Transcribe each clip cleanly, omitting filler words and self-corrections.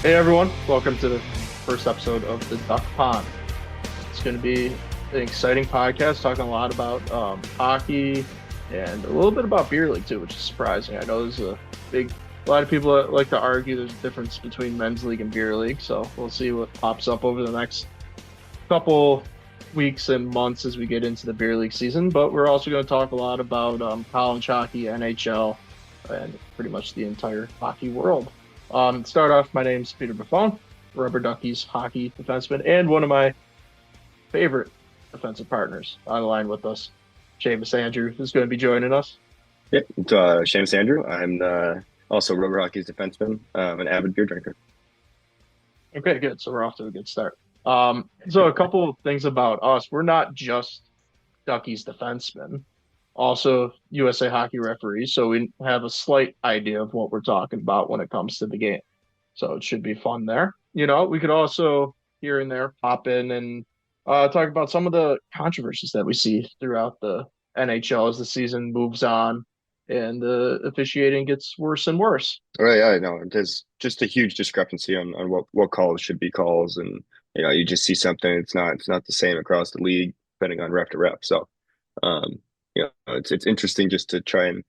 Hey everyone, welcome to the first episode of the Duck Pond. It's going to be an exciting podcast talking a lot about hockey and a little bit about beer league too, which is surprising. I know there's a lot of people that like to argue there's a difference between men's league and beer league, so we'll see what pops up over the next couple weeks and months as we get into the beer league season. But we're also going to talk a lot about college hockey, NHL, and pretty much the entire hockey world. Start off, my name's Peter Buffon, Rubber Duckies hockey defenseman, and one of my favorite defensive partners on the line with us, Seamus Andrew, is going to be joining us. Yeah, it's Seamus Andrew. I'm also Rubber Duckies defenseman, an avid beer drinker. Okay, good. So we're off to a good start. So a couple of things about us. We're not just Duckies defensemen, also USA hockey referees. So we have a slight idea of what we're talking about when it comes to the game. So it should be fun there. We could also here and there pop in and talk about some of the controversies that we see throughout the NHL as the season moves on and the officiating gets worse and worse. Oh yeah, no, there's just a huge discrepancy on what calls should be calls, and you just see something. It's not the same across the league, depending on rep to rep. So, um, it's interesting just to try and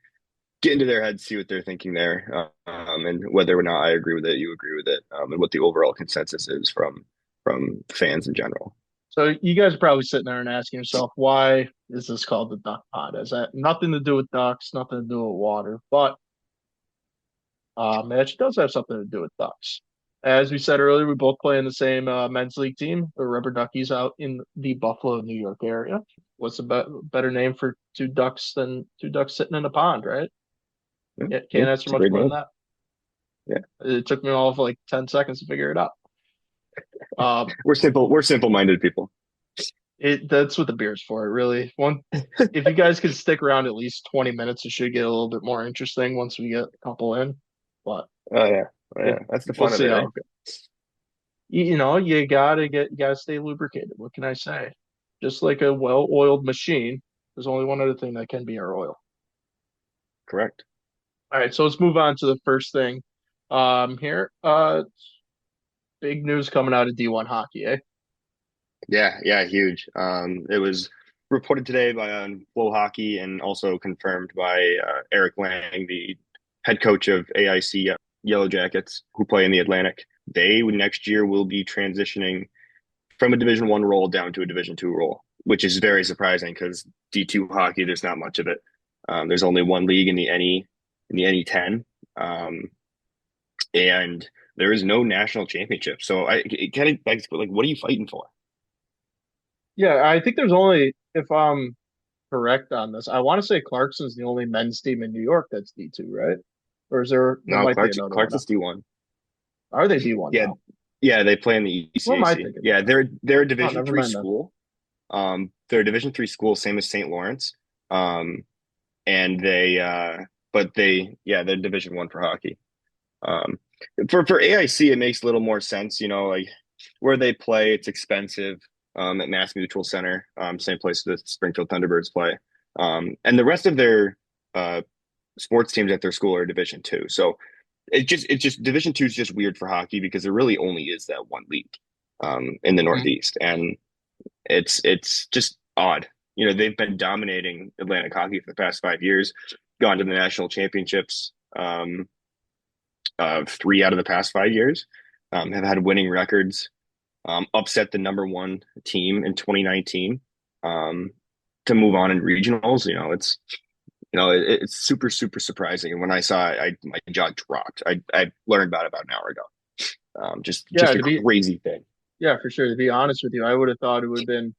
get into their heads, see what they're thinking there, and whether or not I agree with it, you agree with it, and what the overall consensus is from fans in general. So you guys are probably sitting there and asking yourself, why is this called the duck pod? Has that nothing to do with ducks, nothing to do with water, but it actually does have something to do with ducks. As we said earlier, we both play in the same men's league team, the Rubber Duckies, out in the Buffalo, New York area. What's a better name for two ducks than two ducks sitting in a pond, right? Yeah, Yeah, yeah, can't ask for it's a much great more than name. that. Yeah, It took me all of like 10 seconds to figure it out. Um, we're simple-minded people. that's what the beer's for, really. If you guys could stick around at least 20 minutes, it should get a little bit more interesting once we get a couple in. But Oh yeah, oh, we'll yeah, that's the we'll fun of see it, how eh? it goes. You gotta stay lubricated. What can I say? Just like a well-oiled machine, there's only one other thing that can be our oil. Correct. All right, so let's move on to the first thing. Here, big news coming out of D1 hockey, eh? Yeah, yeah, huge. It was reported today by Flow Hockey and also confirmed by Eric Lang, the head coach of AIC Yellow Jackets, who play in the Atlantic. They next year will be transitioning from a Division One role down to a Division Two role, which is very surprising because D2 hockey, there's not much of it. There's only one league in the NE 10, and there is no national championship. So it kind of begs, like, what are you fighting for? Yeah, I think there's only, if I'm correct on this, I want to say Clarkson's the only men's team in New York that's D2, right? Or is there No, might be another one. Clark's is D1. Are they D1 Yeah, now? yeah, they play in the What am I ECAC. thinking? Yeah, they're a Oh, Division never three mind then. school. They're a Division three school, same as St. Lawrence. Um, and they're Division one for hockey. Um, for AIC, it makes a little more sense. Like where they play, it's expensive. At Mass Mutual Center, same place the Springfield Thunderbirds play. And the rest of their uh sports teams at their school are Division two. So it's just Division two is just weird for hockey because there really only is that one league in the Mhm. Northeast, and it's just odd. They've been dominating Atlantic hockey for the past 5 years, gone to the national championships three out of the past 5 years, have had winning records, upset the number one team in 2019 um, to move on in regionals. It's super super surprising. And when I saw it, my jaw dropped. I learned about an hour ago. Just Yeah, a to be crazy thing. yeah, for sure. To be honest with you, I would have thought it would have been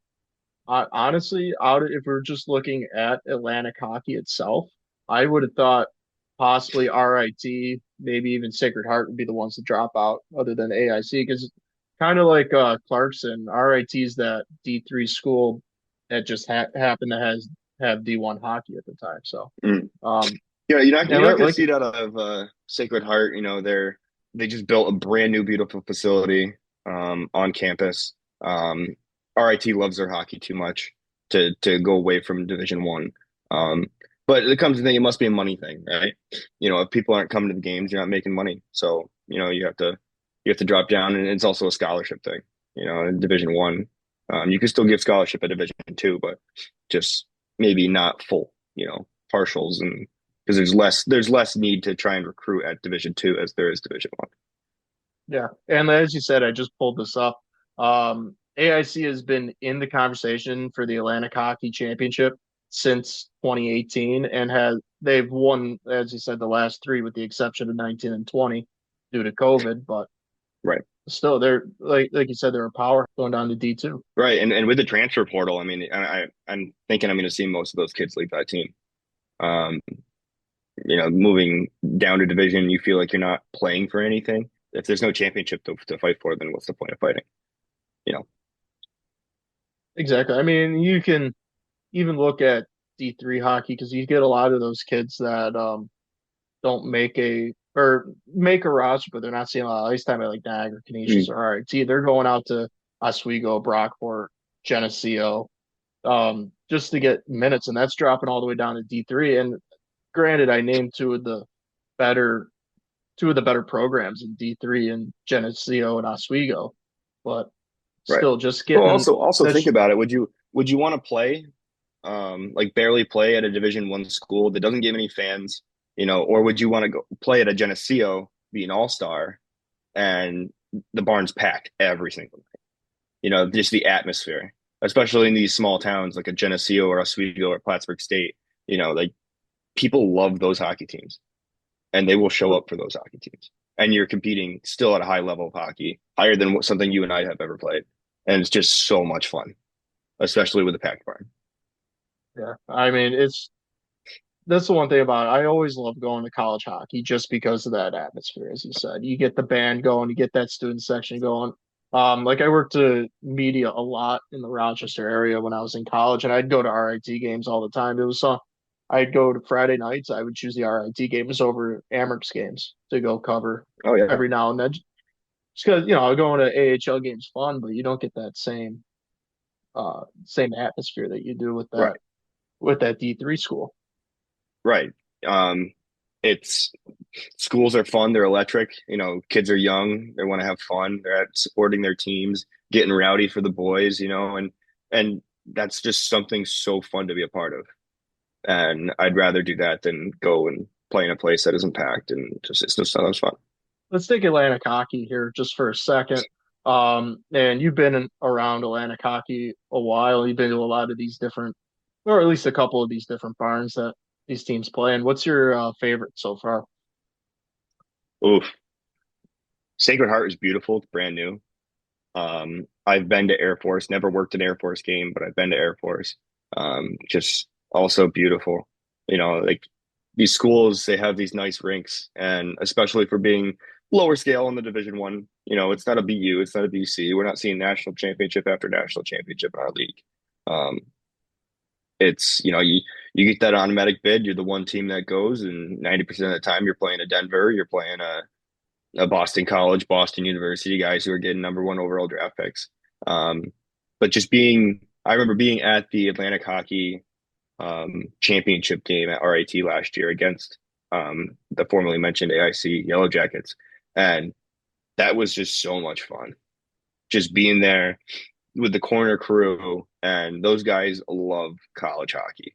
honestly if we're just looking at Atlantic hockey itself, I would have thought possibly RIT, maybe even Sacred Heart would be the ones to drop out other than AIC because kind of like Clarkson, RIT's that D3 school that just happened to has have D1 hockey at the time. So, Mm. um, You're and not going to like see it out of Sacred Heart. They just built a brand new beautiful facility on campus. RIT loves their hockey too much to go away from Division One. But it comes to thing, it must be a money thing, right? If people aren't coming to the games, you're not making money. So you have to you have to drop down, and it's also a scholarship thing. In Division 1, you can still give scholarship at Division 2, but just maybe not full. Partials, and because there's less need to try and recruit at Division 2 as there is Division 1. Yeah. And as you said, I just pulled this up. AIC has been in the conversation for the Atlantic Hockey Championship since 2018 and they've won, as you said, the last three with the exception of 19 and 20 due to COVID, but Right. still they're like you said, they're a power going down to D2. Right. And with the transfer portal, I mean, I'm thinking I'm going to see most of those kids leave that team. Um, moving down to division, you feel like you're not playing for anything. If there's no championship to fight for, then what's the point of fighting? You know, Exactly. I mean, you can even look at D3 hockey because you get a lot of those kids that don't make a roster, but they're not seeing a lot of ice time at like Niagara, Canisius, Mm. or RIT. They're going out to Oswego, Brockport, Geneseo, just to get minutes, and that's dropping all the way down to D3. And granted, I named better two of the better programs in D3 in Geneseo and Oswego, but Right. still just Well, getting also think that's about it. Would you want to play, like barely play at a Division 1 school that doesn't give any fans, or would you want to go play at a Geneseo, be an all-star, and the barn's packed every single night? Just the atmosphere, especially in these small towns like a Geneseo or Oswego or Plattsburgh State. Like people love those hockey teams, and they will show up for those hockey teams. And you're competing still at a high level of hockey, higher than something you and I have ever played, and it's just so much fun, especially with the packed barn. yeah. I mean, that's the one thing about it. I always love going to college hockey just because of that atmosphere, as you said. You get the band going, you get that student section going. Like I worked to media a lot in the Rochester area when I was in college, and I'd go to RIT games all the time. I'd go to Friday nights. I would choose the RIT games over Amerks games to go cover Oh yeah, every now and then. Just because, going to AHL games fun, but you don't get that same atmosphere that you do with right, that D3 school. right. Um, it's schools are fun. They're electric. Kids are young. They want to have fun. They're at supporting their teams, getting rowdy for the boys. And that's just something so fun to be a part of. And I'd rather do that than go and play in a place that isn't packed and just it's just not as fun. Let's take Atlantic hockey here just for a second. And you've been around Atlantic hockey a while. You've been to a lot of these different, or at least a couple of these different barns that these teams play. And what's your favorite so far? Oof. Sacred Heart is beautiful. It's brand new. I've been to Air Force, never worked an Air Force game, but I've been to Air Force. Just also beautiful. Like these schools, they have these nice rinks, and especially for being lower scale in the Division 1, it's not a BU, it's not a BC. We're not seeing national championship after national championship in our league. Um, it's you get that automatic bid. You're the one team that goes, and 90% of the time you're playing a Denver, you're playing a Boston College, Boston University guys who are getting number 1 overall draft picks. But I remember being at the Atlantic Hockey championship game at RIT last year against the formerly mentioned AIC Yellow Jackets, and that was just so much fun. Just being there with the corner crew, and those guys love college hockey.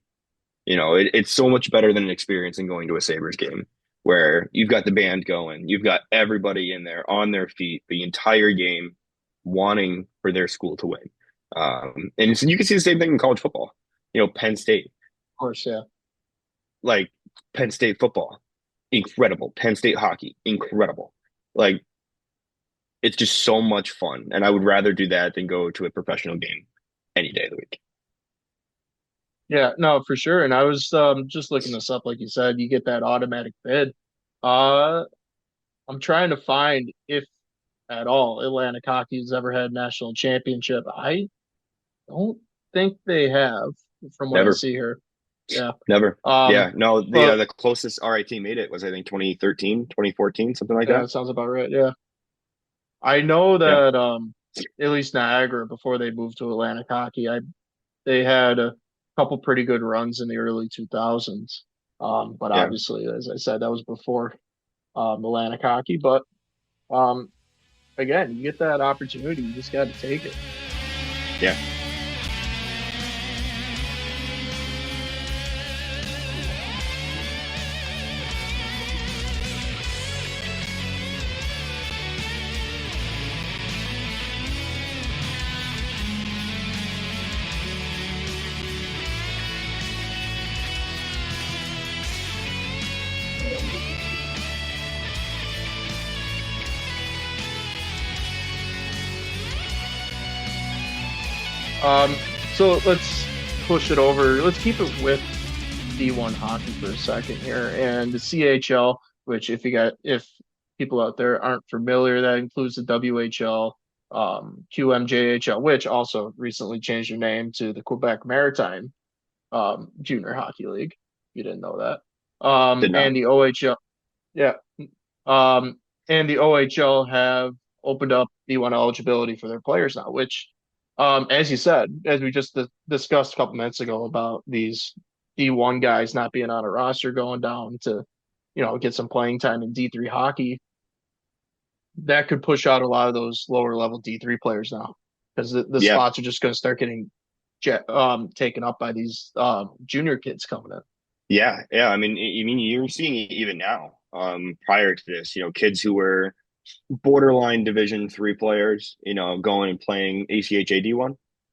It's so much better than an experience than going to a Sabres game where you've got the band going, you've got everybody in there on their feet the entire game, wanting for their school to win. And you can see the same thing in college football. Penn State, Of course, yeah. like Penn State football, incredible. Penn State hockey, incredible. Like it's just so much fun, and I would rather do that than go to a professional game any day of the week. Yeah, no, for sure. And I was just looking this up, like you said, you get that automatic bid. Uh, I'm trying to find if at all Atlantic Hockey's ever had national championship. I don't think they have, from what I Never. see here. Yeah. Never. Um, Yeah, no, the but the closest RIT made it was I think 2013, 2014, something like yeah, that. that sounds about right. Yeah. I know Yeah, that at least Niagara before they moved to Atlantic Hockey, they had a couple pretty good runs in the early 2000s. But yeah. obviously, as I said, that was before Atlantic Hockey. But um, again, you get that opportunity, you just got to take it. Yeah. So let's push it over. Let's keep it with D1 hockey for a second here, and the CHL, which if people out there aren't familiar, that includes the WHL, QMJHL, which also recently changed their name to the Quebec Maritime Junior Hockey League. You didn't know that. Did not. And the OHL, yeah, and the OHL have opened up D1 eligibility for their players now, which, as you said, as we just discussed a couple minutes ago about these D1 guys not being on a roster going down to, get some playing time in D3 hockey, that could push out a lot of those lower level D3 players now because the Yeah. spots are just going to start getting taken up by these junior kids coming in. Yeah. Yeah. I mean, you're seeing it even now. Prior to this, kids who were borderline Division 3 players, going and playing ACHA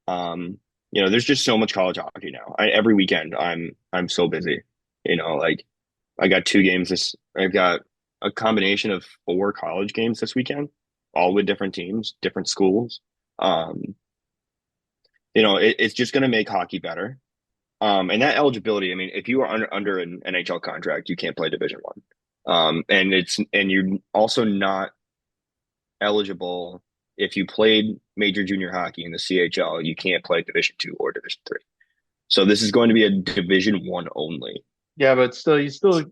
D1. There's just so much college hockey now. Every weekend I'm so busy. Like I got 2 games I've got a combination of 4 college games this weekend, all with different teams, different schools. Um, it's just going to make hockey better. And that eligibility, I mean, if you are under an NHL contract, you can't play Division 1. And you're also not eligible if you played major junior hockey in the CHL. You can't play Division 2 or Division 3. So this is going to be a Division 1 only. Yeah, but still, you still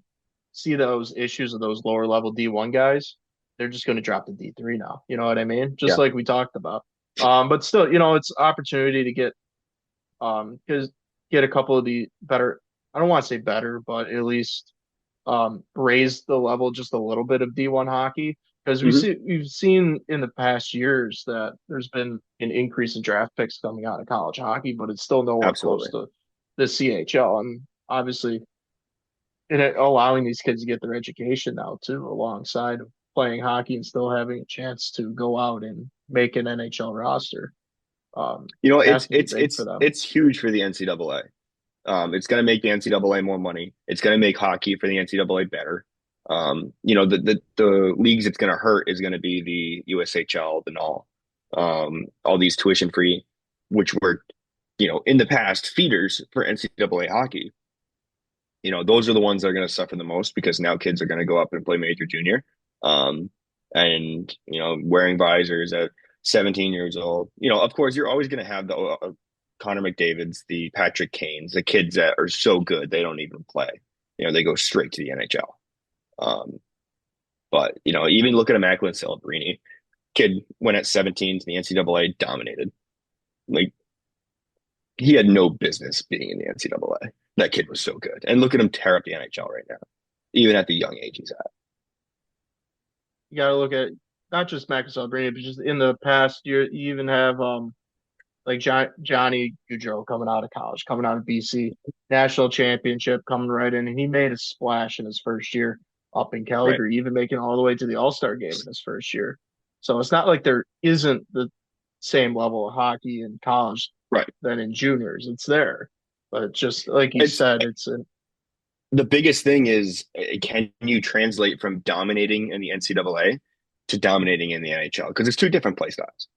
see those issues of those lower level D1 guys. They're just going to drop to D3 now. You know what I mean? Just Yeah. like we talked about. But still, it's opportunity to get because get a couple of the better. I don't want to say better, but at least raise the level just a little bit of D1 hockey because Mhm. we've seen in the past years that there's been an increase in draft picks coming out of college hockey, but it's still nowhere close Absolutely. to the CHL. And obviously, allowing these kids to get their education now too, alongside of playing hockey and still having a chance to go out and make an NHL roster. Has It's to be it's big for it's them. it's huge for the NCAA. It's going to make the NCAA more money. It's going to make hockey for the NCAA better. The leagues it's going to hurt is going to be the USHL, the NAL, all these tuition free, which were, in the past feeders for NCAA hockey. Those are the ones that are going to suffer the most because now kids are going to go up and play major junior. Um, and, wearing visors at 17 years old. Of course, you're always going to have the Connor McDavids, the Patrick Kanes, the kids that are so good they don't even play. They go straight to the NHL. But even look at a Macklin Celebrini, kid went at 17 to the NCAA, dominated. Like he had no business being in the NCAA. That kid was so good, and look at him tear up the NHL right now, even at the young age he's at. You got to look at not just Max Celebrini, but just in the past year, you even have like Johnny Gaudreau coming out of college, coming out of BC, national championship coming right in, and he made a splash in his first year up in Right, Calgary, even making all the way to the All-Star game in his first year. So it's not like there isn't the same level of hockey in college right. than in juniors. It's there, but it's just like you It's said, it's an the biggest thing is can you translate from dominating in the NCAA to dominating in the NHL? Because it's 2 different play styles.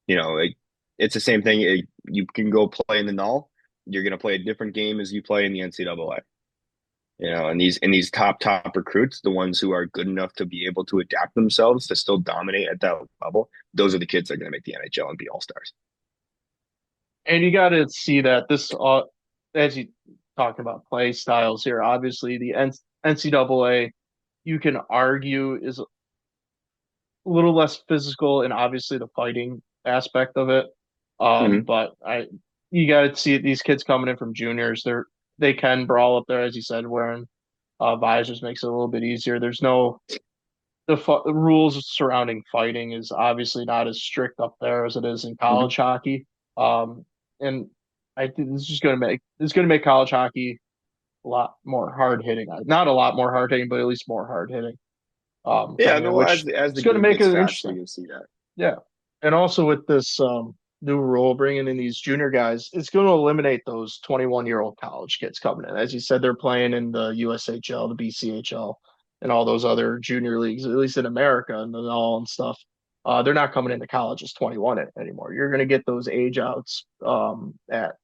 Like it's the same thing. You can go play in the null. You're going to play a different game as you play in the NCAA. And these top recruits, the ones who are good enough to be able to adapt themselves to still dominate at that level, those are the kids that are going to make the NHL and be all stars. and you got to see that this as you talk about play styles here, obviously the NCAA you can argue is a little less physical and obviously the fighting aspect of it. Hmm. But you got to see these kids coming in from juniors. They can brawl up there, as you said, wearing visors makes it a little bit easier. There's no the rules surrounding fighting is obviously not as strict up there as it is in Hmm. college hockey. And I think this is going to make college hockey a lot more hard hitting. Not a lot more hard hitting, but at least more hard hitting Yeah, coming in, no, which as the is going to game make gets it faster, interesting. you'll see that. Yeah. And also with this new rule bringing in these junior guys, it's going to eliminate those 21-year-old college kids coming in. As you said, they're playing in the USHL, the BCHL, and all those other junior leagues, at least in America and all and stuff. They're not coming into college as 21 anymore. You're going to get those age outs at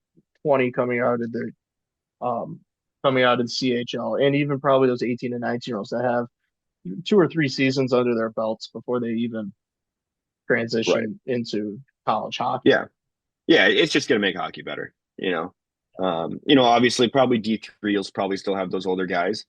20 um, coming out of the CHL, and even probably those 18 and 19 year olds that have 2 or 3 seasons under their belts before they even Right. transition into college hockey. Yeah. Yeah, it's just gonna make hockey better, obviously probably D3 will probably still have those older guys.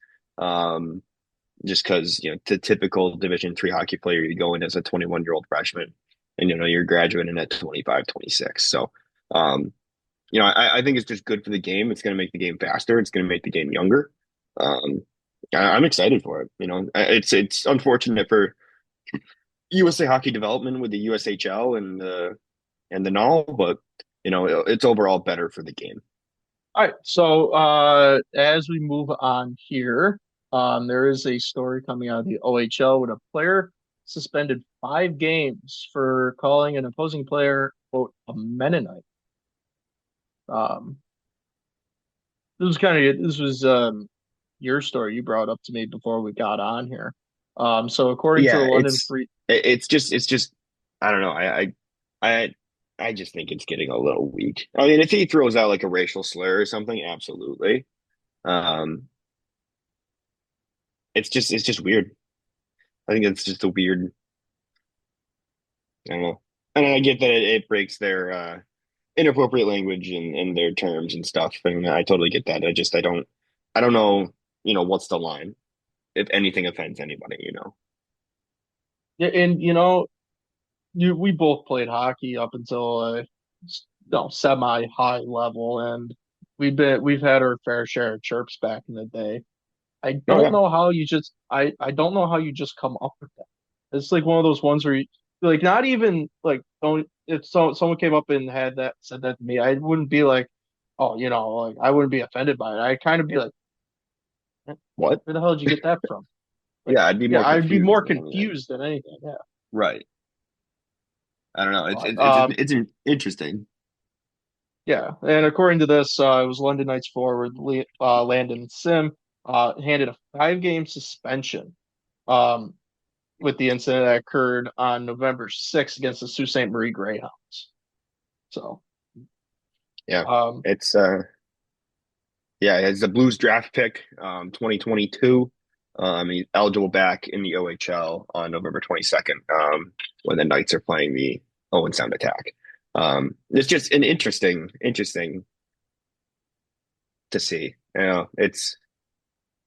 Just because, the typical Division 3 hockey player, you go in as a 21-year-old freshman and you're graduating at 25, 26. So I think it's just good for the game. It's gonna make the game faster, it's gonna make the game younger. Um I'm excited for it. It's unfortunate for USA hockey development with the USHL and the null, but it's overall better for the game. All right. So as we move on here, there is a story coming out of the OHL with a player suspended 5 games for calling an opposing player, quote, a Mennonite. Um, this was your story you brought up to me before we got on here. So according to the Yeah, London Free, it's just I don't know. I I just think it's getting a little weak. I mean, if he throws out like a racial slur or something, absolutely. Um, it's just weird. I think it's just a weird. I don't know. And I get that it breaks their inappropriate language and their terms and stuff, and I totally get that. I don't know. What's the line if anything offends anybody? yeah, and we both played hockey up until semi high level, and we've had our fair share of chirps back in the day. Oh yeah. I don't know how you just come up with that. It's like one of those ones where you like not even like don't if someone came up and had that said that to me, I wouldn't be like, oh, like I wouldn't be offended by it. I'd kind of be like, "Eh, What? where the hell did you get that from? Like, Yeah, I'd be yeah, more I'd be confused more than anything. confused than anything. Yeah. Right. I don't know. It's But it's it's, it's interesting. yeah, and according to this, it was London Knights forward Landon Sim handed a 5 game suspension um, with the incident that occurred on November 6th against the Sault Ste. Marie Greyhounds. So, Yeah. um, It's yeah, it's the Blues draft pick, 2022. He's eligible back in the OHL on November 22nd, when the Knights are playing the Owen Sound Attack. It's just an interesting to see. It's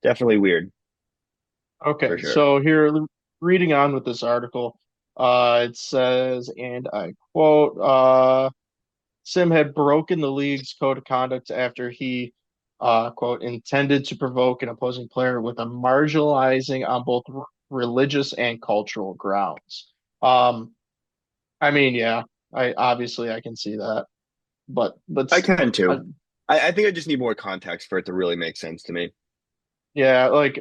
definitely weird for okay, sure. so here, reading on with this article, it says, and I quote, Sim had broken the league's code of conduct after he, quote, intended to provoke an opposing player with a marginalizing on both religious and cultural grounds. Um, I mean, yeah, I can see that, but I can uh, too. I think I just need more context for it to really make sense to me. yeah, like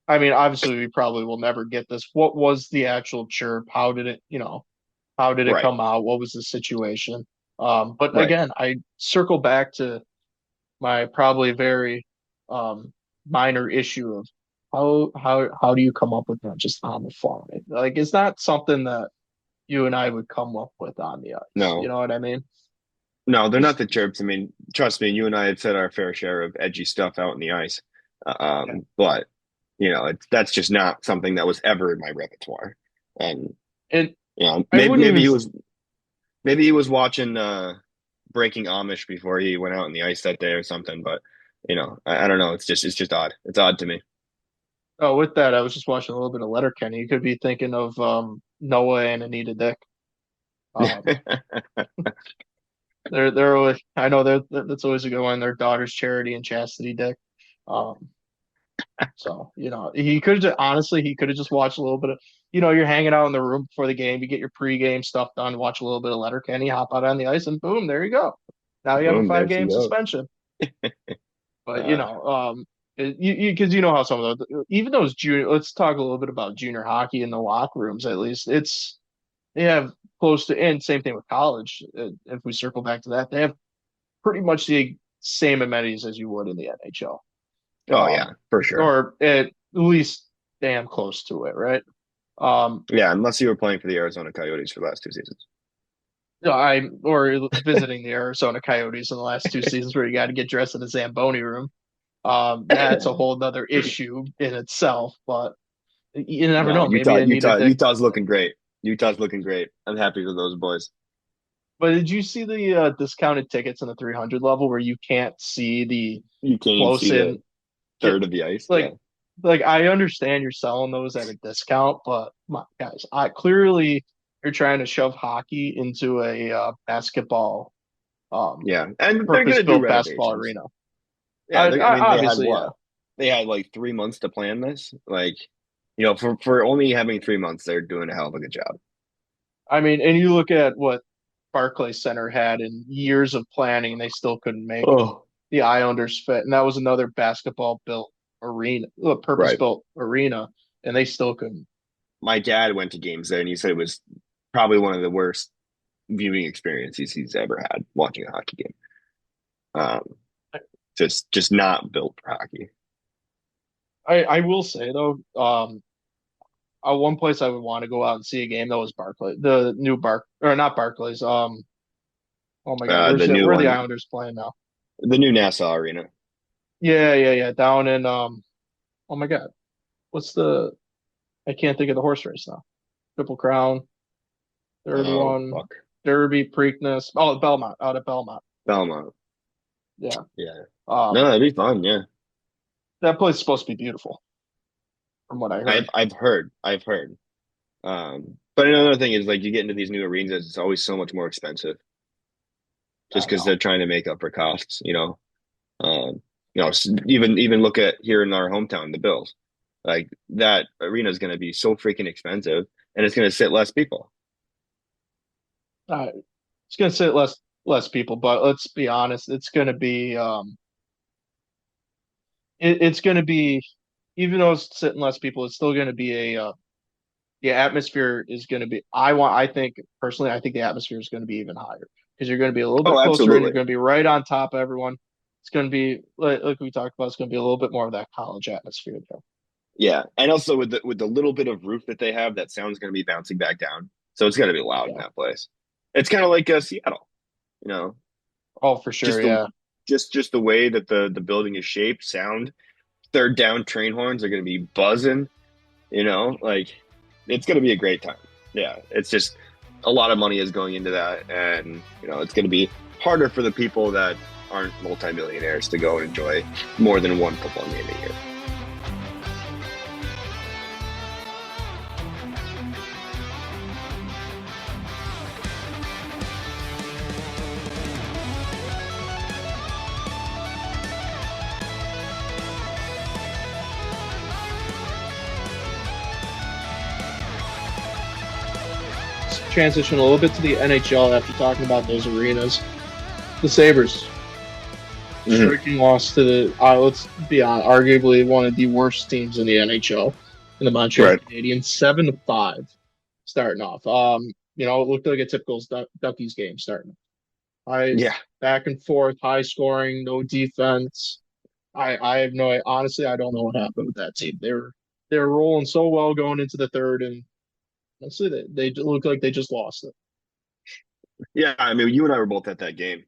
I mean, obviously we probably will never get this. What was the actual chirp? How did it Right, come out? What was the situation? But right. again, I circle back to my probably very um minor issue of how do you come up with that just on the fly? Like it's not something that you and I would come up with on the ice. You No, know what I mean? no, they're not Just the chirps. I mean, trust me, you and I have said our fair share of edgy stuff out in the ice. yeah. But that's just not something that was ever in my repertoire. And And I maybe wouldn't maybe even he was watching Breaking Amish before he went out on the ice that day or something. But I don't know. It's just odd. It's odd to me. oh with that I was just watching a little bit of Letterkenny. You could be thinking of Noah and Anita Dick. Um I know that's always a good one. Their daughter's Charity and Chastity Dick. Um So, he could have honestly, he could have just watched a little bit of, you're hanging out in the room before the game, you get your pregame stuff done, watch a little bit of Letterkenny, hop out on the ice, and boom, there you go. Now you have a Boom, there five she game goes. suspension. But Uh, because how some of those, even those junior, let's talk a little bit about junior hockey in the locker rooms. At least they have close to, and same thing with college. If we circle back to that, they have pretty much the same amenities as you would in the NHL, oh yeah, for sure. or at least damn close to it, right? Um, Yeah, unless you were playing for the Arizona Coyotes for the last 2 seasons. or visiting the Arizona Coyotes in the last 2 seasons where you got to get dressed in a Zamboni room. That's a whole nother issue in itself, but you never No, know. Maybe I needed to. Utah's looking great. Utah's looking great. I'm happy for those boys. But did you see the discounted tickets in the 300 level where you can't see the You can't even close see the in? Get third of the ice. Yeah. like I understand you're selling those at a discount, but my guys, I clearly you're trying to shove hockey into a basketball um Yeah. And they're purpose gonna do built basketball renovations. arena. Yeah, I mean they had Obviously, yeah. what? They had like 3 months to plan this. Like, for only having 3 months, they're doing a hell of a good job. I mean, and you look at what Barclays Center had in years of planning, and they still couldn't make Oh, the Islanders fit, and that was another basketball built arena, purpose right. built arena, and they still couldn't. My dad went to games there and he said it was probably one of the worst viewing experiences he's ever had watching a hockey game. Um, just not built for hockey. I will say though, one place I would want to go out and see a game that was Barclays, the new or not Barclays. Oh my God, The new where are the one, Islanders playing now? the new Nassau Arena. Yeah, yeah, yeah, down in oh my God, what's the? I can't think of the horse race now. Triple Crown, third Oh one, fuck, Derby, Preakness. Oh, Belmont, out at Belmont. Belmont. Yeah. Yeah, no, Um, that'd be fun. Yeah, that place is supposed to be beautiful, from what I heard. I've heard. But another thing is like you get into these new arenas, it's always so much more expensive just I because know. they're trying to make up for costs. Even look at here in our hometown, the Bills. Like that arena is going to be so freaking expensive, and it's going to sit less people. Uh, it's gonna sit less people, but let's be honest, it's gonna be it's gonna be even though it's sitting less people, it's still gonna be a the atmosphere is gonna be. I think personally, I think the atmosphere is gonna be even higher because you're gonna be a little Oh, bit closer and you're absolutely. gonna be right on top of everyone. It's gonna be like we talked about. It's gonna be a little bit more of that college atmosphere there. Yeah, and also with the little bit of roof that they have, that sound's going to be bouncing back down, so it's going to be loud in Yeah. that place. It's kind of like Seattle, you know, Oh, for sure. just the Yeah. just the way that the building is shaped, sound. Third down train horns are going to be buzzing, like it's going to be a great time. Yeah, it's just a lot of money is going into that, and it's going to be harder for the people that aren't multimillionaires to go and enjoy more than one football game a year. Let's transition a little bit to the NHL after talking about those arenas. The Sabres Mm-hmm. striking loss to the let's be honest, arguably one of the worst teams in the NHL in the Montreal Right. Canadiens, 7-5 starting off. It looked like a typical Duckies game starting. High Yeah. back and forth, high scoring, no defense. I have no honestly, I don't know what happened with that team. They were rolling so well going into the third, and honestly, they look like they just lost it. Yeah, I mean, you and I were both at that game.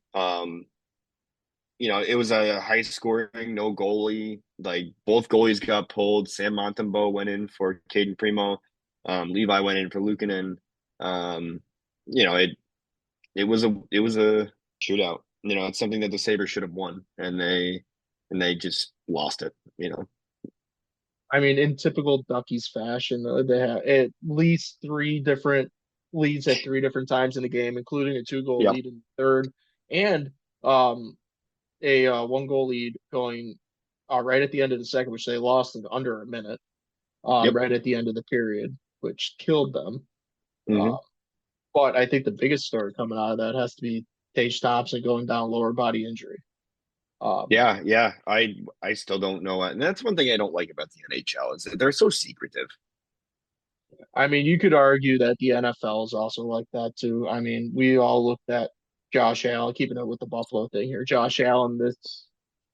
It was a high scoring, no goalie. Like both goalies got pulled. Sam Montembeau went in for Caden Primo. Levi went in for Luukkonen. Um, it was a shootout. It's something that the Sabres should have won, and they just lost it. I mean, in typical Duckies fashion, they had at least three different leads at three different times in the game, including a two-goal Yep. lead in the third and um, a one-goal lead going. right at the end of the second, which they lost in under a minute, Yep. right at the end of the period, which killed them. Uh, Hmm. but I think the biggest story coming out of that has to be Tage Thompson going down lower body injury. Um, Yeah, yeah. I still don't know what, and that's one thing I don't like about the NHL is that they're so secretive. I mean, you could argue that the NFL is also like that too. I mean, we all looked at Josh Allen, keeping it with the Buffalo thing here. Josh Allen this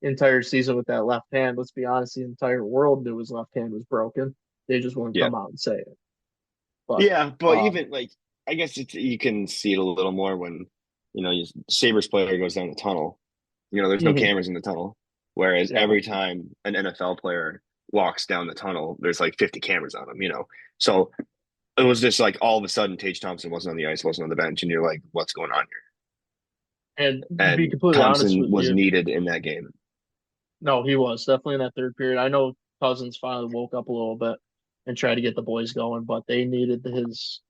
entire season with that left hand. Let's be honest, the entire world knew his left hand was broken. They just wouldn't Yeah. come out and say it. But Yeah, but um, even like I guess you can see it a little more when Sabres player goes down the tunnel. There's no mhm. cameras in the tunnel. Whereas Yeah, every time an NFL player walks down the tunnel, there's like 50 cameras on him. So it was just like all of a sudden Tage Thompson wasn't on the ice, wasn't on the bench, and you're like, what's going on and to here? be And completely honest Thompson with was you, needed in that game. no, he was definitely in that third period. I know Cousins finally woke up a little bit and tried to get the boys going, but they needed his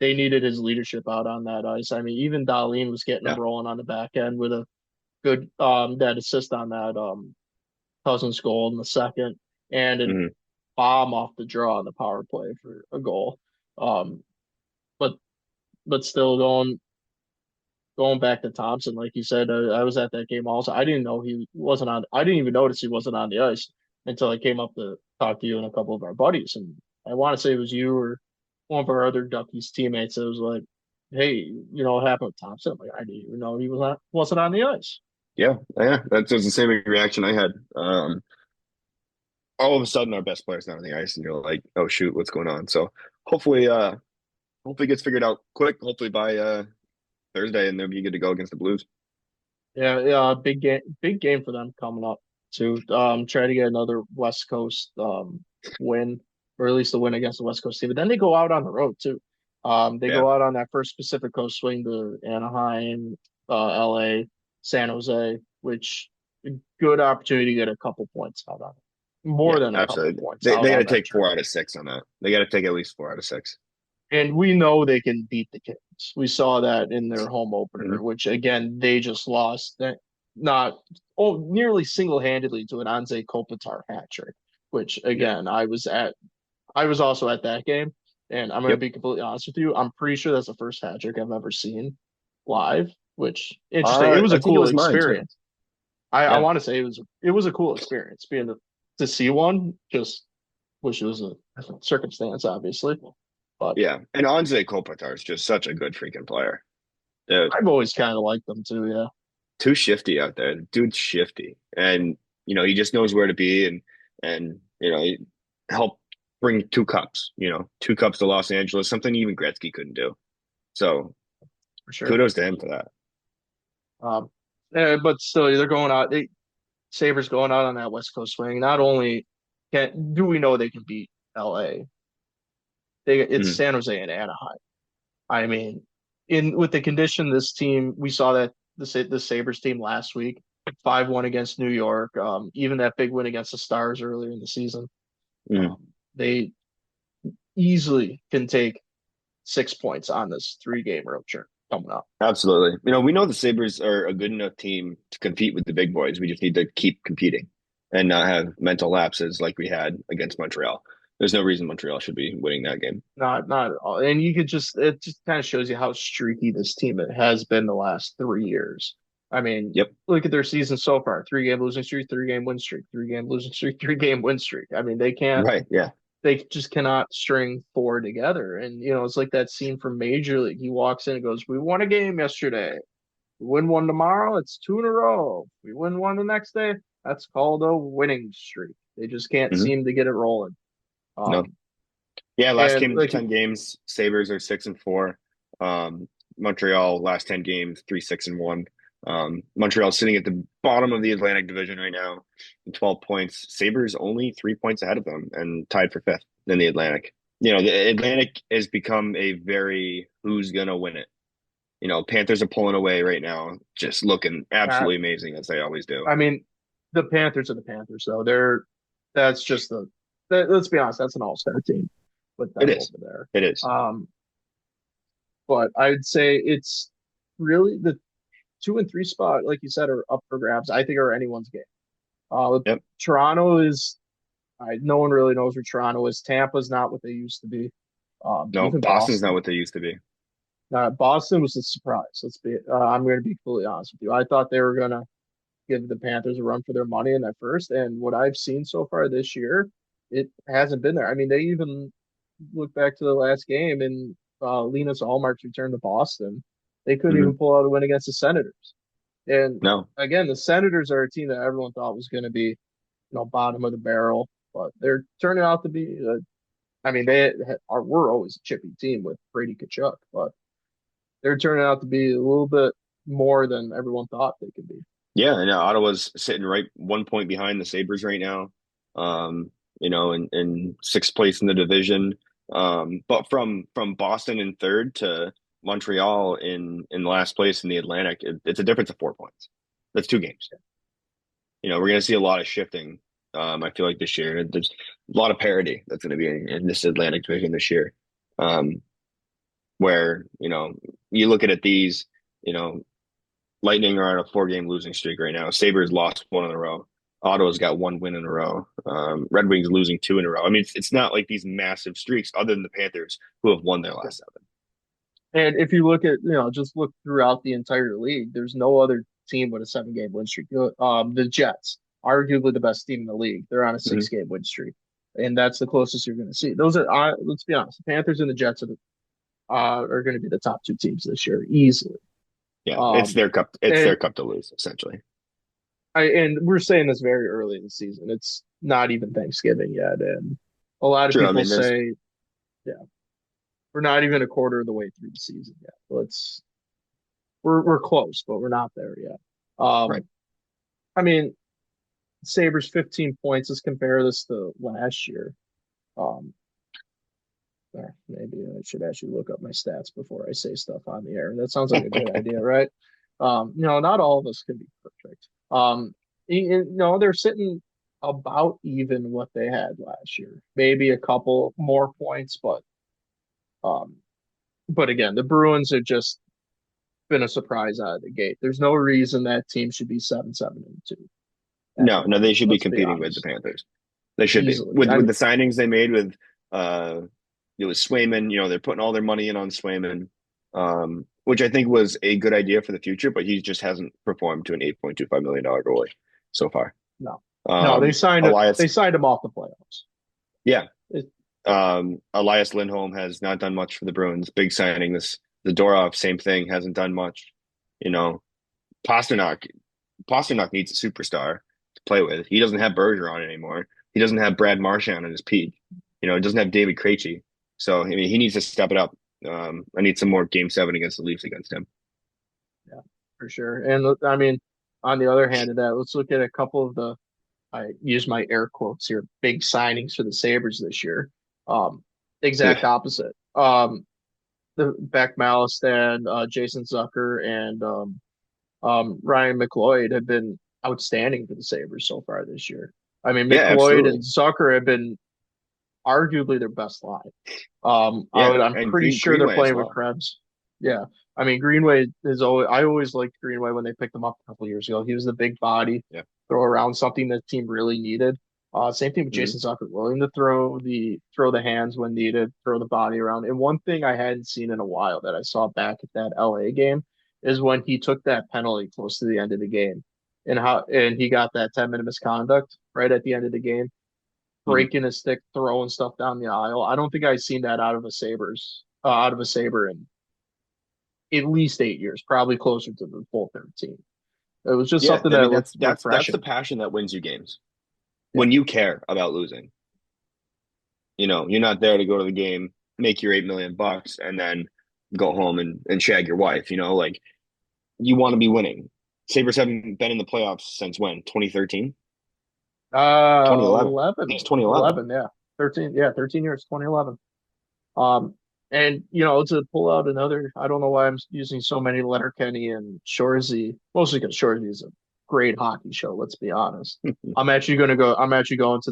leadership out on that ice. I mean, even Darlene was getting them Yeah. rolling on the back end with a good that assist on that Cousins goal in the second and a Hmm. bomb off the draw on the power play for a goal. Um, but still going back to Thompson, like you said, I was at that game also. I didn't know he wasn't on. I didn't even notice he wasn't on the ice until I came up to talk to you and a couple of our buddies. And I want to say it was you or one of our other Duckies teammates that was like, "Hey, what happened with Thompson?" I'm like, I didn't even know he wasn't on the ice. Yeah, yeah, that was the same reaction I had. All of a sudden, our best player's not on the ice, and you're like, "Oh shoot, what's going on?" So hopefully, hopefully it gets figured out quick. Hopefully by Thursday, and they'll be good to go against the Blues. Yeah, yeah, big game for them coming up to try to get another West Coast win, or at least a win against the West Coast team. But then they go out on the road too. They Yeah. go out on that first Pacific Coast swing to Anaheim, LA, San Jose, which a good opportunity to get a couple points out on it. More Yeah, than a couple absolutely. points They out got to on that take trip. 4 out of 6 on that. They got to take at least 4 out of 6. And we know they can beat the Kings. We saw that in their home Hmm. opener, which again they just lost that not nearly single-handedly to an Anze Kopitar hat trick. Which Yeah. again, I was also at that game, and I'm going to Yep. be completely honest with you. I'm pretty sure that's the first hat trick I've ever seen live. Which interesting. It was I a think it cool was mine too. experience. I Yeah. want to say it was a cool experience being to see one. Just wish it was a different circumstance, obviously, but Yeah. And Anze Kopitar is just such a good freaking player. Dude, I've always kind of liked them too. Yeah. too shifty out there. Dude's shifty. And he just knows where to be and he help bring 2 cups, 2 cups to Los Angeles, something even Gretzky couldn't do. So For sure. kudos to him for that. Um, but still, they're going out. Sabres going out on that West Coast swing. Not only do we know they can beat LA, it's Mhm. San Jose and Anaheim. I mean, in with the condition this team, we saw that the Sabres team last week, 5-1 against New York. Even that big win against the Stars earlier in the season. Mhm. They easily can take 6 points on this 3-game road trip coming up. Absolutely. We know the Sabres are a good enough team to compete with the big boys. We just need to keep competing and not have mental lapses like we had against Montreal. There's no reason Montreal should be winning that game. Not at all. And you could just it just kind of shows you how streaky this team has been the last 3 years. I mean, Yep. look at their season so far. 3-game losing streak, 3-game win streak, 3-game losing streak, 3-game win streak. I mean, Right. Yeah. they just cannot string four together. And it's like that scene from Major League. He walks in and goes, "We won a game yesterday. We win one tomorrow, it's two in a row. We win one the next day. That's called a winning streak." They just can't Hmm. seem to get it rolling. No. Um, Yeah. Last and game, like 10 games, Sabres are 6-4. Montreal last 10 games, 3-6-1. Montreal sitting at the bottom of the Atlantic Division right now, 12 points. Sabres only 3 points ahead of them and tied for fifth in the Atlantic. The Atlantic has become a very who's gonna win it. Panthers are pulling away right now, just looking uh, absolutely amazing as they always do. I mean, the Panthers are the Panthers, though. That's just let's be honest, that's an all-star team with It them is. over there. It is. Um, but I'd say it's really the 2 and 3 spot, like you said, are up for grabs. I think are anyone's game. Yep. Toronto is no one really knows where Toronto is. Tampa's not what they used to be. No, Even Boston's not Boston. what they used to be. Boston was a surprise. I'm going to be fully honest with you. I thought they were going to give the Panthers a run for their money in that first, and what I've seen so far this year, it hasn't been there. I mean, they even look back to the last game and Linus Allmark's return to Boston. They couldn't Hmm. even pull out a win against the Senators. And No. again, the Senators are a team that everyone thought was going to be, bottom of the barrel, but they're turning out to be. I mean, we're always a chippy team with Brady Tkachuk, but they're turning out to be a little bit more than everyone thought they could be. Yeah, and Ottawa's sitting right 1 point behind the Sabres right now. Um, in sixth place in the division. But from Boston in third to Montreal in last place in the Atlantic, it's a difference of 4 points. That's 2 games. We're going to see a lot of shifting. I feel like this year there's a lot of parity that's going to be in this Atlantic division this year. Where you look at these, you know, Lightning are on a 4 game losing streak right now. Sabres lost one in a row. Ottawa's got 1 win in a row. Red Wings losing 2 in a row. I mean, it's not like these massive streaks, other than the Panthers, who have won their last 7. And if you look at, just look throughout the entire league, there's no other team with a 7 game win streak. The Jets, arguably the best team in the league, they're on a Mm-hmm. 6 game win streak, and that's the closest you're going to see. Those are, let's be honest, the Panthers and the Jets are going to be the top 2 teams this year easily. Yeah, it's Um, their cup. It's and their cup to lose, essentially. we're saying this very early in the season. It's not even Thanksgiving yet, and a lot of True. I people mean, there's say, yeah, we're not even a quarter of the way through the season yet. We're close, but we're not there yet. right. I mean, Sabres 15 points. Let's compare this to last year. Um, Maybe I should actually look up my stats before I say stuff on the air. That sounds like a good idea, right? Not all of us can be perfect. They're sitting about even what they had last year. Maybe a couple more points, um, but again, the Bruins have just been a surprise out of the gate. There's no reason that team should be 7-7-2 at the No, they moment. should be Let's be competing with the honest. Panthers. They should be Easily. with the signings they made with Swayman. They're putting all their money in on Swayman, which I think was a good idea for the future, but he just hasn't performed to an $8.25 million goalie so far. No, no, Elias, they signed him off the playoffs. yeah. It, Elias Lindholm has not done much for the Bruins. Big signing. Zadorov, same thing, hasn't done much. You know, Pasternak, Pasternak needs a superstar to play with. He doesn't have Bergeron anymore. He doesn't have Brad Marchand at his peak. He doesn't have David Krejci. So I mean, he needs to step it up. I need some more Game 7 against the Leafs against him. yeah, for sure. And I mean, on the other hand of that, let's look at a couple of I use my air quotes here, big signings for the Sabres this year. Um, exact opposite. The Beck Malistad, Jason Zucker, and Ryan McLeod have been outstanding for the Sabres so far this year. I mean, Yeah, McLeod and absolutely. Zucker have been arguably their best line. Yeah, I'm and pretty sure they're Greenway as playing with well. Krebs. Yeah. I mean, Greenway is always, I always liked Greenway when they picked him up a couple years ago. He was the big body, Yeah. throw around something that the team really needed. Same thing with Hmm. Jason Zucker, willing to throw the hands when needed, throw the body around. And one thing I hadn't seen in a while that I saw back at that LA game is when he took that penalty close to the end of the game and he got that 10-minute misconduct right at the end of the game, Hmm. breaking his stick, throwing stuff down the aisle. I don't think I've seen that out of a Saber in at least 8 years, probably closer to the full 13. It was just Yeah, something I that mean looked that's the refreshing. passion that wins you games. Yeah. When you care about losing. You're not there to go to the game, make your 8 million bucks, and then go home and shag your wife. Like you want to be winning. Sabres haven't been in the playoffs since when? 2013? 2011. I think 11, it's 2011. 11, yeah. 13, yeah, 13 years, 2011. Um, and to pull out another, I don't know why I'm using so many Letterkenny and Shorzy, mostly because Shorzy is a great hockey show. Let's be honest. I'm actually going to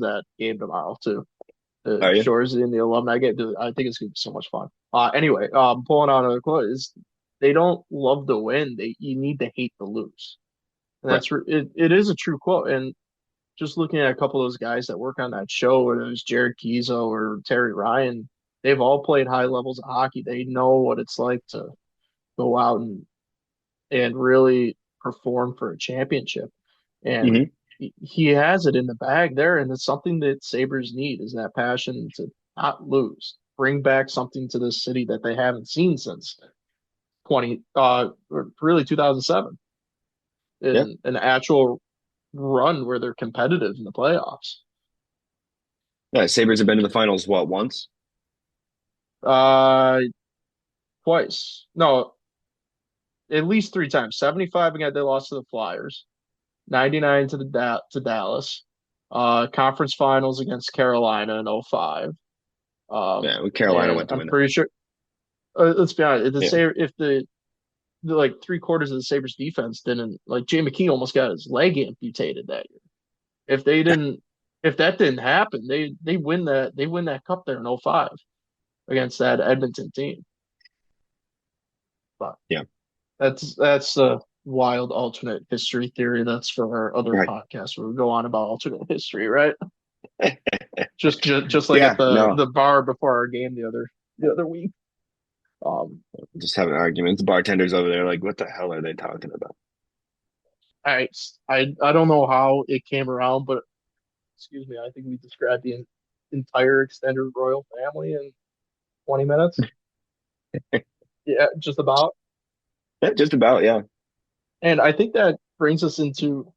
that game tomorrow too. The Are you? Shorzy and the alumni game. Dude, I think it's gonna be so much fun. Anyway, pulling out another quote is they don't love to win. You need to hate to lose. And Right. it is a true quote. And just looking at a couple of those guys that work on that show, whether it was Jared Kizo or Terry Ryan, they've all played high levels of hockey. They know what it's like to go out and really perform for a championship. And Hmm. he has it in the bag there, and it's something that Sabres need is that passion to not lose, bring back something to this city that they haven't seen since 2007, Yeah. in an actual run where they're competitive in the playoffs. Yeah. Sabres have been to the finals, what, once? Uh, Twice. No, at least three times. 75 again, they lost to the Flyers. 99 to to Dallas. Conference finals against Carolina in '05. Yeah, when Carolina And went to I'm win it. pretty sure. Let's be honest. Yeah. If the like three-quarters of the Sabres defense didn't, like, Jay McKee almost got his leg amputated that year. If they didn't, if that didn't happen, they win that cup there in '05 against that Edmonton team. But Yeah. that's a wild alternate history theory. That's for our other Right. podcast where we go on about alternate history, right? Just like at Yeah. No. the bar before our game the other week. Um, Just having arguments. The bartenders over there, like, what the hell are they talking about? I don't know how it came around, but excuse me, I think we described the entire extended royal family in 20 minutes. Yeah, just about. Yeah, just about. Yeah. And I think that brings us into,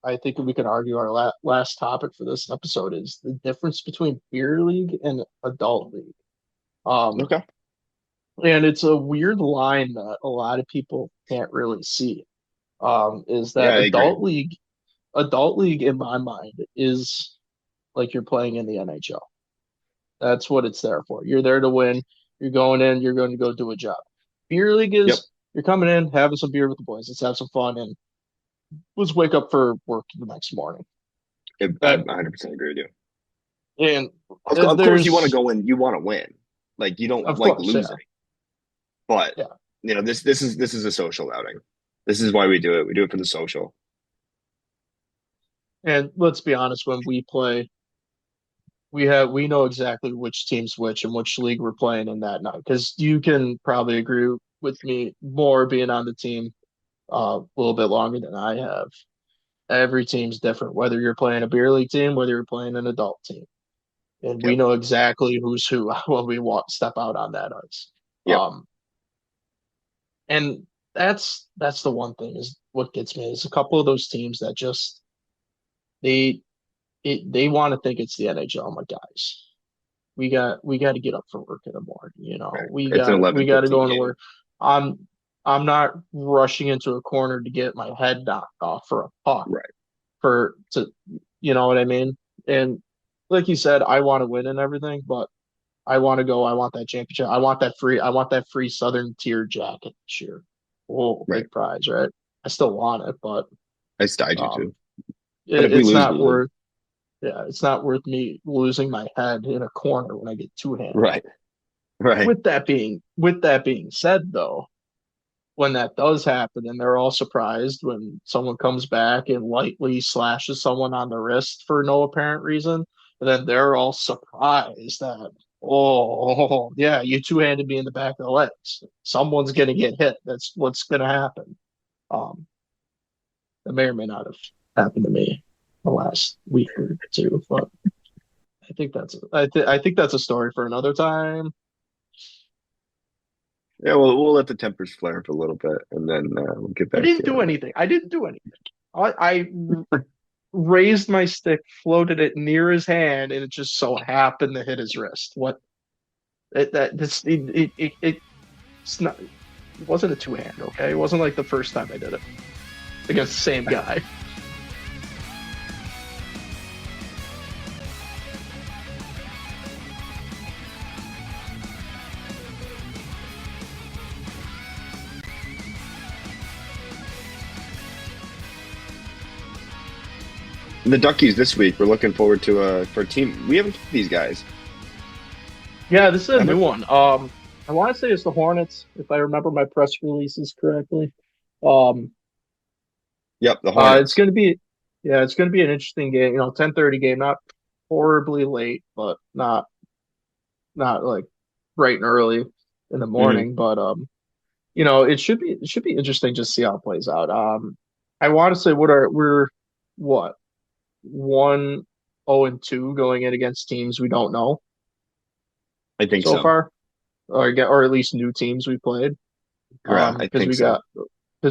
I think we can argue our last topic for this episode is the difference between beer league and adult league. Um, Okay. and it's a weird line that a lot of people can't really see. Is Yeah, that I agree. adult league in my mind is like you're playing in the NHL. That's what it's there for. You're there to win. You're going in, you're going to go do a job. Beer league Yep. is you're coming in, having some beer with the boys. Let's have some fun and let's wake up for work the next morning. I That 100% agree with you. and Of course, you want to there's go in. You want to win. Like, you don't of like course, yeah, losing. But yeah. this is a social outing. This is why we do it. We do it for the social. And let's be honest, when we play, we know exactly which team's which and which league we're playing in that night. Because you can probably agree with me more being on the team a little bit longer than I have. Every team's different, whether you're playing a beer league team, whether you're playing an adult team. And we Yep. know exactly who's who when we step out on that ice. Yep. Um, and that's the one thing is what gets me is a couple of those teams that just they they want to think it's the NHL. I'm like, guys, we got to get up for work in the morning. Right. We It's an we got to go 11:15 into game. work. I'm I'm not rushing into a corner to get my head knocked off for a puck Right. for to you know what I mean? And like you said, I want to win and everything, but I want to go. I want that championship. I want that free Southern tier jacket this year. Oh, Right. big prize, right? I still want it, but I do um, too. But if we it's lose, we not lose. worth. Yeah, it's not worth me losing my head in a corner when I get two-handed. Right. Right. With that being said, though, when that does happen and they're all surprised when someone comes back and lightly slashes someone on the wrist for no apparent reason, and then they're all surprised that, oh, yeah, you two-handed me in the back of the legs. Someone's gonna get hit. That's what's gonna happen. Um, that may or may not have happened to me the last week or two, but I think that's a story for another time. Yeah. Well, we'll let the tempers flare for a little bit, and then we'll get I back didn't do to anything. I didn't do anything. I raised my stick, floated it near his hand, and it just so happened to hit his wrist. What? It, that this it's not. It wasn't a two hand. Okay, it wasn't like the first time I did it against the same guy. the Duckies this week. We're looking forward to for a team. We haven't played these guys. Yeah, this is a Have we? new one. I want to say it's the Hornets, if I remember my press releases correctly. Yep, the It's Hornets. going to be. Yeah, it's going to be an interesting game. 10:30 game, not horribly late, but not like bright and early in the Hmm. morning. But it should be interesting to see how it plays out. I want to say we're what 1-0-2 going in against teams we don't know I think so so. far, or at least new teams we played. Yeah, I Because think so.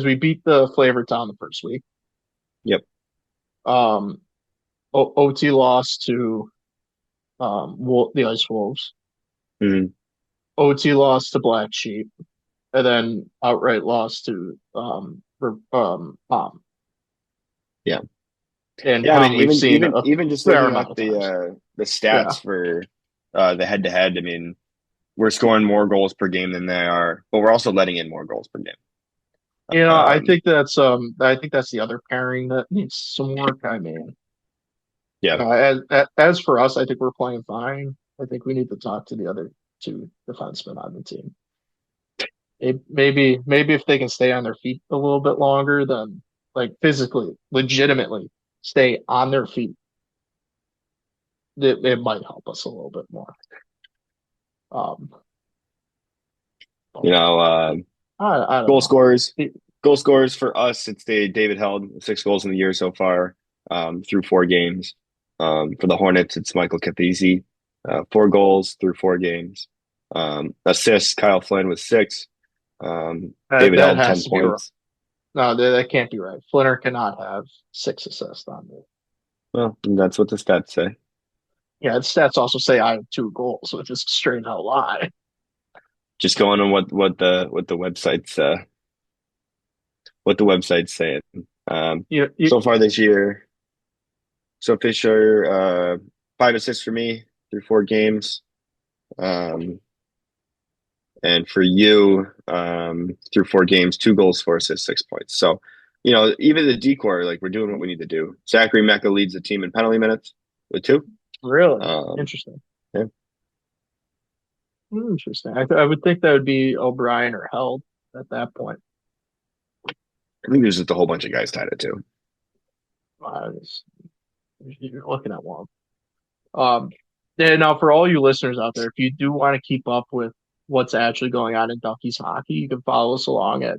we beat the Flavor Town the first week. Yep. Um, OT lost to the Ice Wolves. Hmm. OT lost to Black Sheep, and then outright lost to Palm. Yeah. And Yeah, I mean, Palm, we've even seen even a even just fair looking amount up of times. the Yeah. stats for the head to head, I mean, we're scoring more goals per game than they are, but we're also letting in more goals per game. I Um, think that's the other pairing that needs some work. I mean, yeah, as for us, I think we're playing fine. I think we need to talk to the other two defensemen on the team. Maybe if they can stay on their feet a little bit longer, then like physically, legitimately stay on their feet, it might help us a little bit more. Um, you but know, I don't goal know. scorers, goal scorers for us, it's the David Held, 6 goals in the year so far, through 4 games. For the Hornets, it's Michael Capizzi, 4 goals through 4 games. Assists, Kyle Flynn with 6. David That Held, has 10 to be right. points. No, that can't be right. Flinner cannot have 6 assists on there. Well, that's what the stats say. Yeah, the stats also say I have 2 goals, which is a straight out lie. Just going on what the website's saying. You So far this year, so Fisher, 5 assists for me through 4 games. Um, and for you, through 4 games, 2 goals, 4 assists, 6 points. So, even the decor, like we're doing what we need to do. Zachary Mecca leads the team in penalty minutes with 2. really Um, interesting. yeah, Interesting. I would think that would be O'Brien or Held at that point. I think there's just a whole bunch of guys tied at 2. Uh, it's- you're looking at one. And now for all you listeners out there, if you do want to keep up with what's actually going on in Duckies hockey, you can follow us along at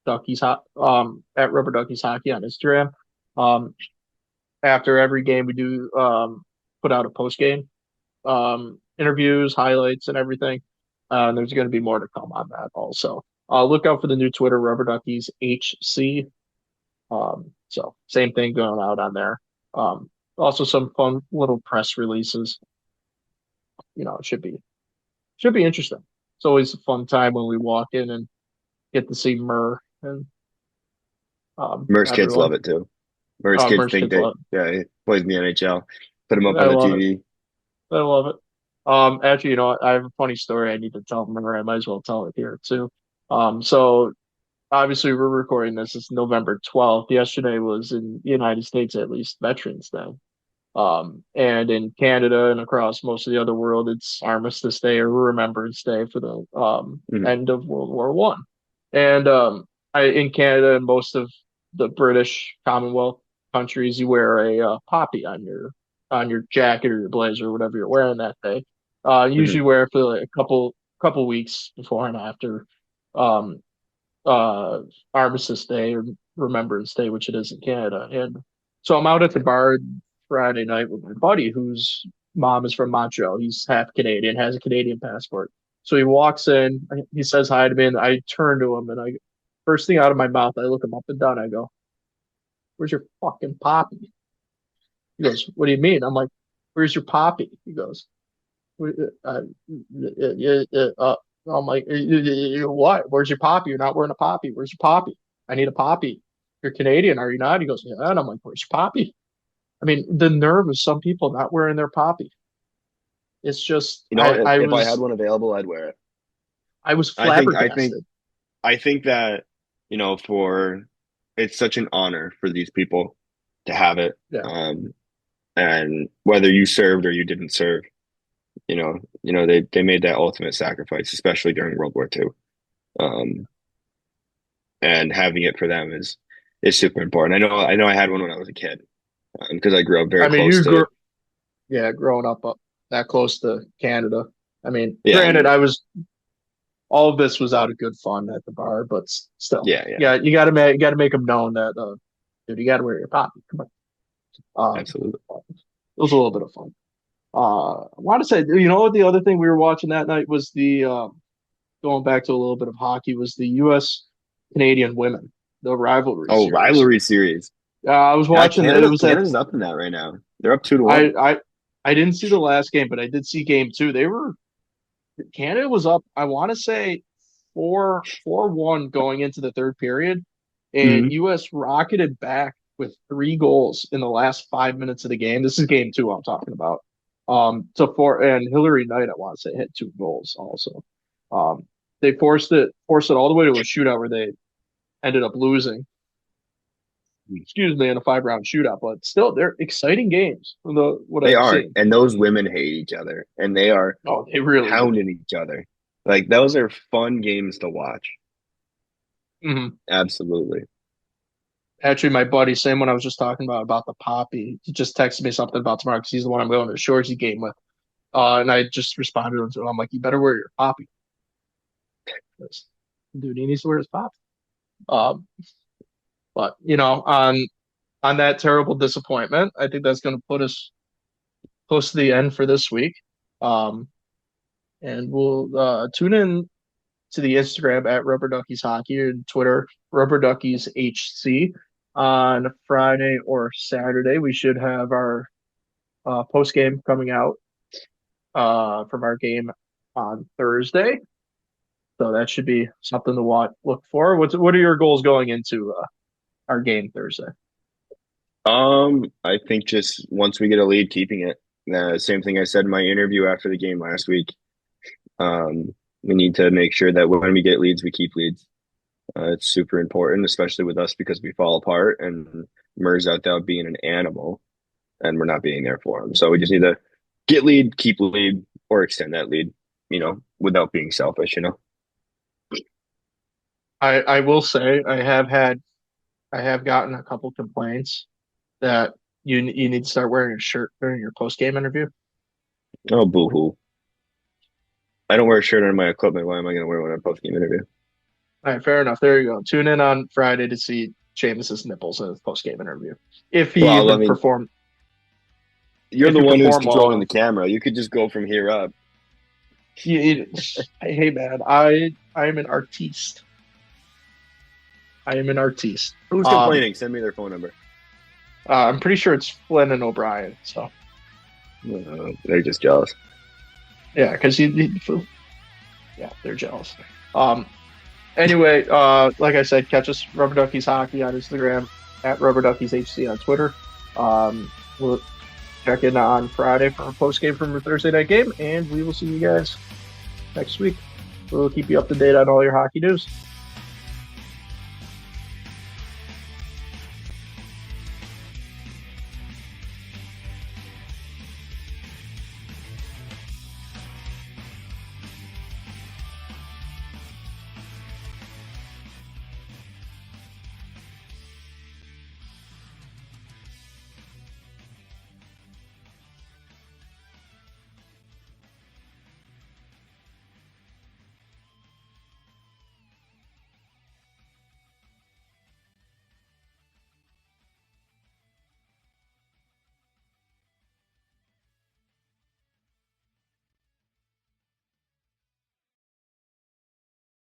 at Rubber Duckies Hockey on Instagram. Um, After every game, we do put out a post game interviews, highlights, and everything. And there's going to be more to come on that also. Look out for the new Twitter, Rubber Duckies HC. So same thing going out on there. Also some fun little press releases. It should be interesting. It's always a fun time when we walk in and get to see Murr and Merce kids everyone. love it too. Merce kids Merch think kids that, love yeah, he plays in the NHL. Put him it. up I on the love it. TV. I love it. Actually, I have a funny story I need to tell Murr. I might as well tell it here too. So obviously we're recording this. It's November 12th. Yesterday was in the United States, at least Veterans Day. And in Canada and across most of the other world, it's Armistice Day or Remembrance Day for the Mhm. end of World War One. And in Canada and most of the British Commonwealth countries, you wear a poppy on your jacket or your blazer or whatever you're wearing that day. Usually Mhm. wear it for like a couple weeks before and after um, uh, Armistice Day or Remembrance Day, which it is in Canada. And so I'm out at the bar Friday night with my buddy whose mom is from Montreal. He's half Canadian, has a Canadian passport. So he walks in, he says hi to me, and I turn to him and first thing out of my mouth, I look him up and down. I go, "Where's your fucking poppy?" He goes, "What do you mean?" I'm like, "Where's your poppy?" He goes, I'm like, what? Where's your poppy? You're not wearing a poppy. Where's your poppy? I need a poppy. You're Canadian, are you not? He goes, yeah. And I'm like, where's your poppy? I mean, the nerve of some people not wearing their poppy. It's just, You know, if I had one available, I'd wear it. I was I think, I think, flabbergasted. I think that, for it's such an honor for these people to have it. Yeah. And whether you served or you didn't serve, they made that ultimate sacrifice, especially during World War II. Um, and having it for them is super important. I know I had one when I was a kid. because I grew up very I mean, close to. growing up that close to Canada. I mean, Yeah, granted, all of this was out of good fun at the bar, but still, yeah, you got to make them known that, dude, you got to wear your poppy. Come on. absolutely. It was a little bit of fun. I want to say, you know what, the other thing we were watching that night was going back to a little bit of hockey, was the U.S. Canadian women, the rivalry Oh, series. rivalry series. I was Yeah, watching it. It was Canada's up in that right now. They're up 2-1. I didn't see the last game, but I did see game two. Canada was up, I want to say 4-1 going into the third period, and Hmm. US rocketed back with 3 goals in the last 5 minutes of the game. This is game two I'm talking about. And Hillary Knight, I want to say, hit 2 goals also. They forced it all the way to a shootout where they ended up losing. Excuse me, in a 5-round shootout, but still, they're exciting games. What They I've are, seen. and those women hate each other, and they are Oh, they really do. pounding each other. Like those are fun games to watch. Hmm. Absolutely. Actually, my buddy, same one I was just talking about the poppy, he just texted me something about tomorrow because he's the one I'm going to the Shorzy game with. And I just responded to him. I'm like, you better wear your poppy. Dude, he needs to wear his poppy. Um, but on that terrible disappointment, I think that's going to put us close to the end for this week. Um, and we'll tune in to the Instagram at Rubber Duckies Hockey and Twitter Rubber Duckies HC on Friday or Saturday. We should have our post game coming out from our game on Thursday, so that should be something to look for. What are your goals going into our game Thursday? I think just once we get a lead, keeping it. Same thing I said in my interview after the game last week. We need to make sure that when we get leads, we keep leads. It's super important, especially with us because we fall apart and Murr's out there being an animal and we're not being there for him. So we just need to get lead, keep lead, or extend that lead, without being selfish. I will say I have gotten a couple complaints that you need to start wearing a shirt during your post game interview. Oh, boo-hoo. I don't wear a shirt on my equipment. Why am I going to wear one on a post-game interview? All right, fair enough. There you go. Tune in on Friday to see Seamus's nipples in his post game interview. If he Well, I even mean, performed, you're if the you one who's perform well controlling the enough. camera. You could just go from here up. Hey man, I am an artiste. I am an artiste. Who's complaining? Send me their phone number. I'm pretty sure it's Flynn and O'Brien. So They're just jealous. yeah, because yeah, they're jealous. Anyway, like I said, catch us Rubber Duckies Hockey on Instagram at Rubber Duckies HC on Twitter. We'll check in on Friday for a post game from our Thursday night game, and we will see you guys next week. We'll keep you up to date on all your hockey news.